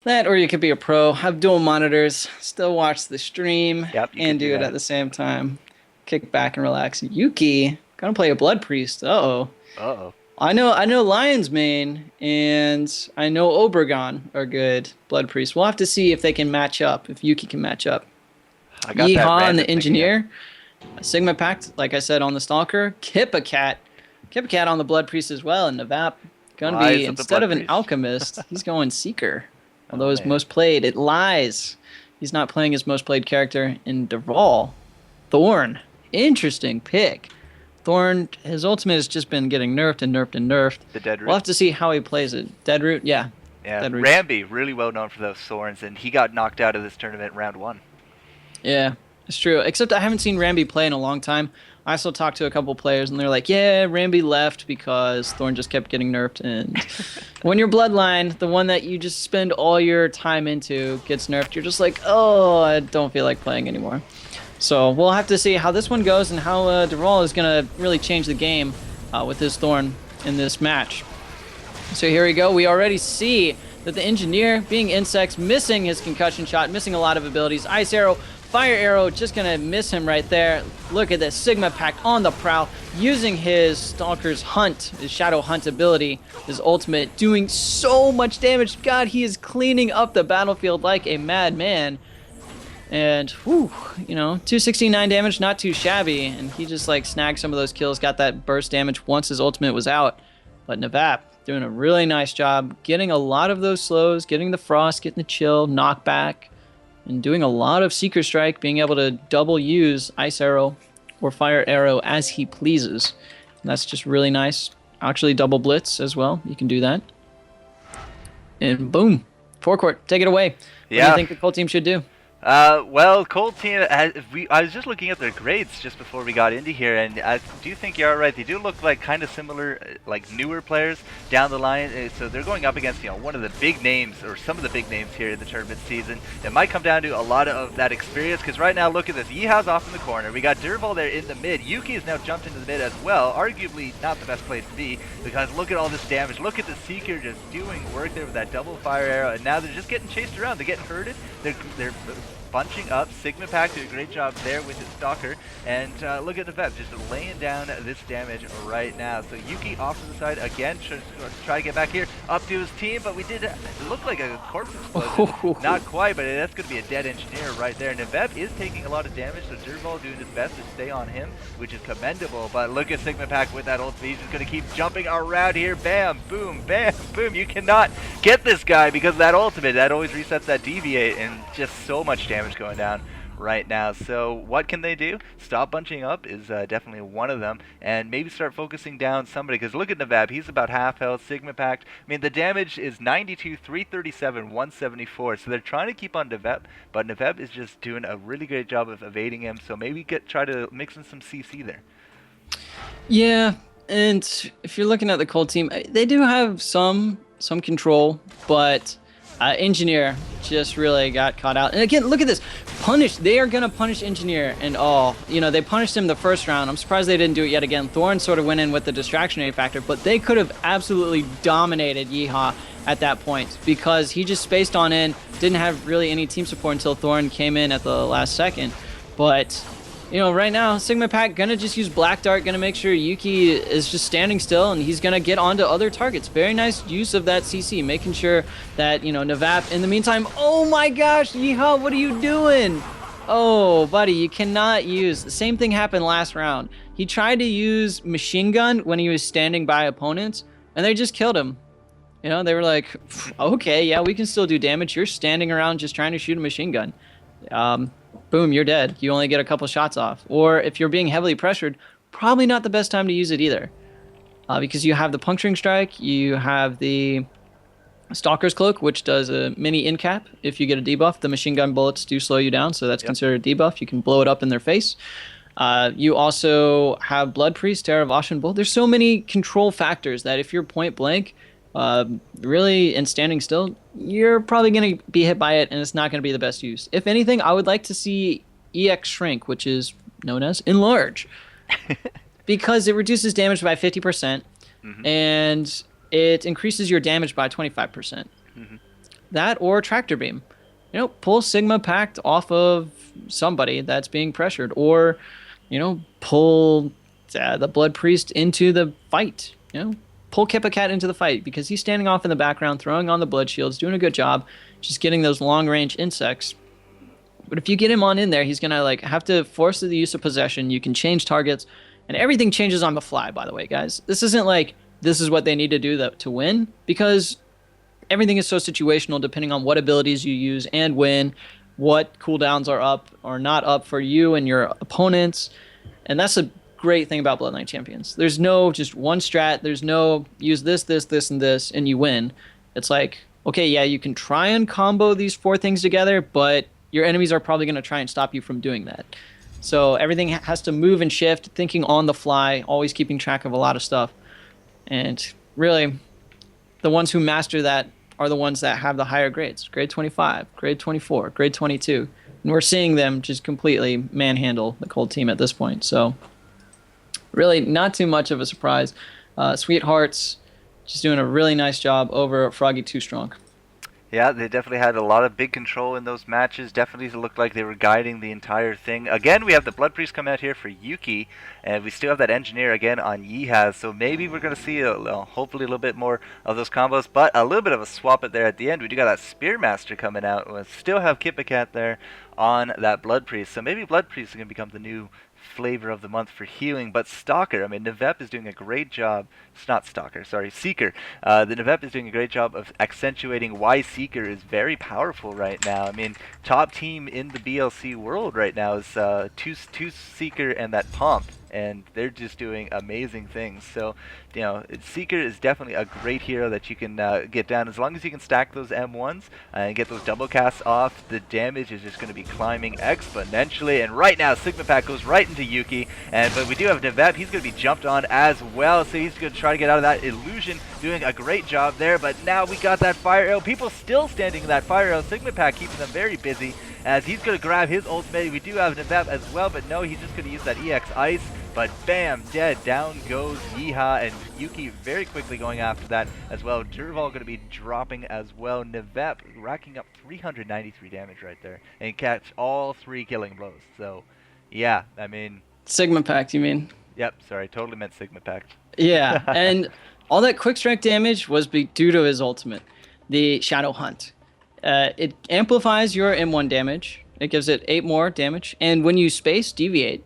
That, or you could be a pro, have dual monitors, still watch the stream, Yep, you could and do do it at that. the same time. Kick back and relax. Yuki, gonna play a Blood Priest. Uh-oh. Uh-oh. I know Lion's Mane and I know Obregon are good Blood Priests. We'll have to see if they can match up, if Yuki can match up. I got that Yeehaw and random the thing again. Engineer. Sigma Pact, like I said, on the Stalker. Kippacat. Kippacat on the Blood Priest as well. And Navap, gonna be, Rise of the instead Blood of an Priest. Alchemist, he's going Seeker. Oh Although his man. most played, it lies. He's not playing his most played character in Derval. Thorn. Interesting pick. Thorn, his ultimate has just been getting nerfed and nerfed and nerfed. The Dead We'll Root. have to see how he plays it. Deadroot, yeah. Yeah, Deadroot's, Ramby, really well known for those thorns, and he got knocked out of this tournament round one. yeah, it's true. Except I haven't seen Ramby play in a long time. I still talked to a couple players, and they're like, yeah, Ramby left because Thorn just kept getting nerfed. And when your Bloodline, the one that you just spend all your time into, gets nerfed, you're just like, oh, I don't feel like playing anymore. So we'll have to see how this one goes and how Derval is going to really change the game with his Thorn in this match. So here we go. We already see that the Engineer, being insects, missing his concussion shot, missing a lot of abilities. Ice Arrow, Fire Arrow, just going to miss him right there. Look at this. Sigma Pact on the prowl, using his Stalker's Hunt, his Shadow Hunt ability, his ultimate, doing so much damage. God, he is cleaning up the battlefield like a madman. And, whew, 269 damage, not too shabby. And he just, like, snagged some of those kills, got that burst damage once his ultimate was out. But Navap doing a really nice job, getting a lot of those slows, getting the frost, getting the chill, knockback, and doing a lot of Seeker Strike, being able to double use Ice Arrow or Fire Arrow as he pleases. And that's just really nice. Actually, double Blitz as well. You can do that. And boom. Forecourt, take it away. What do you Yeah. think the Colt team should do? Well, Cold Team, I was just looking at their grades just before we got into here, and I do think you're right. They do look like kind of similar, like newer players down the line. So they're going up against, one of the big names, or some of the big names here in the tournament season. It might come down to a lot of that experience, because right now, look at this. Yeehao's off in the corner. We got Derval there in the mid. Yuki has now jumped into the mid as well. Arguably not the best place to be, because look at all this damage. Look at the Seeker just doing work there with that double fire arrow, and now they're just getting chased around. They're getting hurted. They're bunching up. Sigma Pack did a great job there with his Stalker. And look at the vet, just laying down this damage right now. So Yuki off to the side again, try to get back here, up to his team, but it looked like a corpse explosion. Not quite, but that's going to be a dead engineer right there. Nevep is taking a lot of damage, so Derval doing his best to stay on him, which is commendable. But look at Sigma Pack with that ult. He's just going to keep jumping around here. Bam, boom, bam, boom. You cannot get this guy because of that ultimate. That always resets that deviate, and just so much damage going down right now. So what can they do? Stop bunching up is definitely one of them, and maybe start focusing down somebody, because look at Navab, he's about half health. Sigma Pact, I mean, the damage is 92, 337, 174, so they're trying to keep on Naveb, but Naveb is just doing a really great job of evading him, so maybe try to mix in some CC there. Yeah, and if you're looking at the Cold team, they do have some control, but Engineer just really got caught out. And again, look at this. They are going to punish Engineer and all. They punished him the first round. I'm surprised they didn't do it yet again. Thorn sort of went in with the distractionary factor, but they could have absolutely dominated Yeehaw at that point because he just spaced on in, didn't have really any team support until Thorn came in at the last second. But right now, Sigma Pack gonna just use Black Dart, gonna make sure Yuki is just standing still, and he's gonna get onto other targets. Very nice use of that CC, making sure that, Navap, in the meantime, oh my gosh, Yeehaw, what are you doing? Oh, buddy, you cannot use, the same thing happened last round. He tried to use Machine Gun when he was standing by opponents, and they just killed him. They were like, okay, yeah, we can still do damage. You're standing around just trying to shoot a machine gun. Boom, you're dead. You only get a couple shots off. Or if you're being heavily pressured, probably not the best time to use it either. Because you have the Puncturing Strike, you have the Stalker's Cloak, which does a mini in cap. If you get a debuff, the machine gun bullets do slow you down, so that's considered a debuff. You can blow it up in their face. You also have Blood Priest, Terror of Ashen Bull. There's so many control factors that if you're point blank, really, and standing still, you're probably going to be hit by it, and it's not going to be the best use. If anything, I would like to see EX Shrink, which is known as Enlarge, because it reduces damage by 50%, and it increases your damage by 25%. that or Tractor Beam. Pull Sigma Pact off of somebody that's being pressured, or, pull the Blood Priest into the fight. Pull Kippa Cat into the fight because he's standing off in the background, throwing on the Blood Shields, doing a good job, just getting those long-range insects. But if you get him on in there, he's gonna have to force the use of possession. You can change targets, and everything changes on the fly. By the way, guys, this isn't like this is what they need to do to win, because everything is so situational depending on what abilities you use and when, what cooldowns are up or not up for you and your opponents. And that's a great thing about Blood Knight Champions. There's no just one strat. There's no use this, and this, and you win. It's like, okay, yeah, you can try and combo these 4 things together, but your enemies are probably going to try and stop you from doing that. So everything has to move and shift, thinking on the fly, always keeping track of a lot of stuff. And really, the ones who master that are the ones that have the higher grades. Grade 25, grade 24, grade 22. And we're seeing them just completely manhandle the Cold team at this point. So really not too much of a surprise. Sweethearts just doing a really nice job over Froggy 2 Stronk. Yeah, they definitely had a lot of big control in those matches. Definitely looked like they were guiding the entire thing. Again, we have the Blood Priest coming out here for Yuki, and we still have that Engineer again on Yihaz. So maybe we're going to see, hopefully, a little bit more of those combos, but a little bit of a swap it there at the end. We do got that Spearmaster coming out. We still have Kippa Cat there on that Blood Priest. So maybe Blood Priest is going to become the new flavor of the month for healing. But Stalker, I mean, Navep is doing a great job. It's not Stalker, sorry, Seeker. The Navep is doing a great job of accentuating why Seeker is very powerful right now. I mean, top team in the BLC world right now is two Seeker and that Pomp, and they're just doing amazing things. So, Seeker is definitely a great hero that you can get down. As long as you can stack those M1s and get those double casts off, the damage is just going to be climbing exponentially. And right now, Sigma Pack goes right into Yuki, but we do have Navep. He's going to be jumped on as well, so he's going to try to get out of that illusion, doing a great job there. But now we got that fire arrow. People still standing in that fire arrow. Sigma Pack keeping them very busy as he's going to grab his ultimate. We do have Navep as well, but no, he's just going to use that EX Ice. But bam, dead. Down goes Yeeha, and Yuki very quickly going after that as well. Durval going to be dropping as well. Navep racking up 393 damage right there, and catch all 3 killing blows. So, yeah, I mean... Sigma Pact, you mean? Yep, sorry, totally meant Sigma Pact. Yeah, and all that quick strike damage was due to his ultimate, the Shadow Hunt. It amplifies your M1 damage. It gives it 8 more damage, and when you space deviate,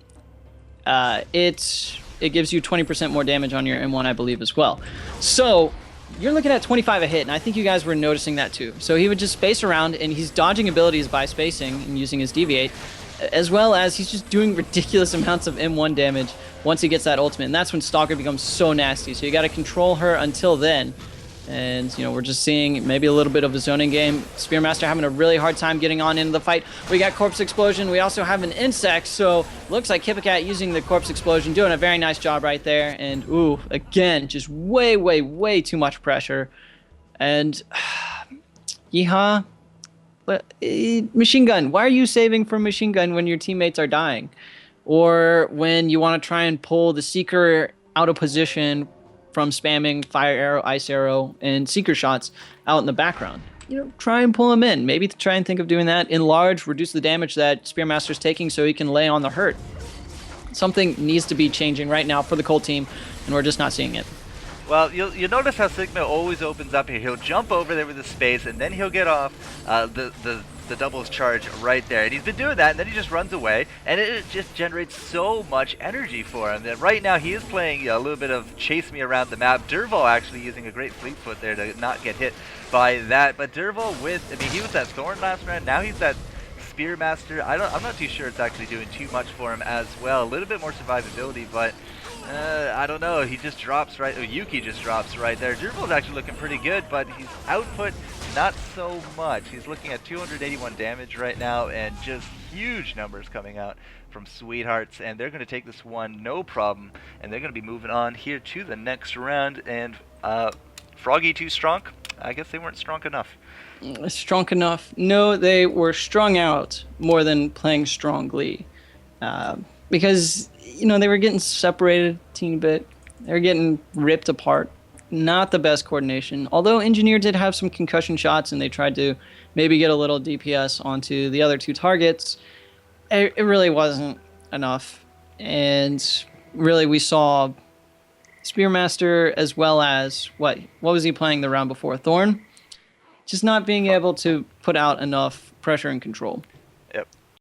it gives you 20% more damage on your M1, I believe, as well. So you're looking at 25 a hit, and I think you guys were noticing that too. So he would just space around, and he's dodging abilities by spacing and using his deviate, as well as he's just doing ridiculous amounts of M1 damage once he gets that ultimate, and that's when Stalker becomes so nasty. So you got to control her until then. And, we're just seeing maybe a little bit of a zoning game. Spearmaster having a really hard time getting on into the fight. We got Corpse Explosion. We also have an Insect. So, looks like Kippa Cat using the Corpse Explosion, doing a very nice job right there. And, ooh, again, just way, way, way too much pressure. And, Yeehaw. Machine Gun. Why are you saving for Machine Gun when your teammates are dying? Or when you want to try and pull the Seeker out of position from spamming Fire Arrow, Ice Arrow, and Seeker shots out in the background. Try and pull him in. Maybe try and think of doing that. Enlarge, reduce the damage that Spearmaster's taking so he can lay on the hurt. Something needs to be changing right now for the Cold team, and we're just not seeing it. Well, you'll notice how Sigma always opens up here. He'll jump over there with the space, and then he'll get off the doubles charge right there. And he's been doing that, and then he just runs away, and it just generates so much energy for him. And right now he is playing a little bit of chase me around the map. Durval actually using a great fleet foot there to not get hit by that. But Durval he was that Thorn last round, now he's that Spearmaster. I'm not too sure it's actually doing too much for him as well. A little bit more survivability, but I don't know. He just drops right. Yuki just drops right there. Durval's actually looking pretty good, but his output not so much. He's looking at 281 damage right now, and just huge numbers coming out from Sweethearts. And they're going to take this one no problem, and they're going to be moving on here to the next round. And Froggy 2 Stronk. I guess they weren't strong enough. Strong enough? No, they were strung out more than playing strongly, because they were getting separated a teeny bit. They were getting ripped apart. not the best coordination. Although Engineer did have some concussion shots and they tried to maybe get a little DPS onto the other 2 targets, it really wasn't enough. And really we saw Spearmaster as well as, what was he playing the round before? Thorn? Just not being able to put out enough pressure and control.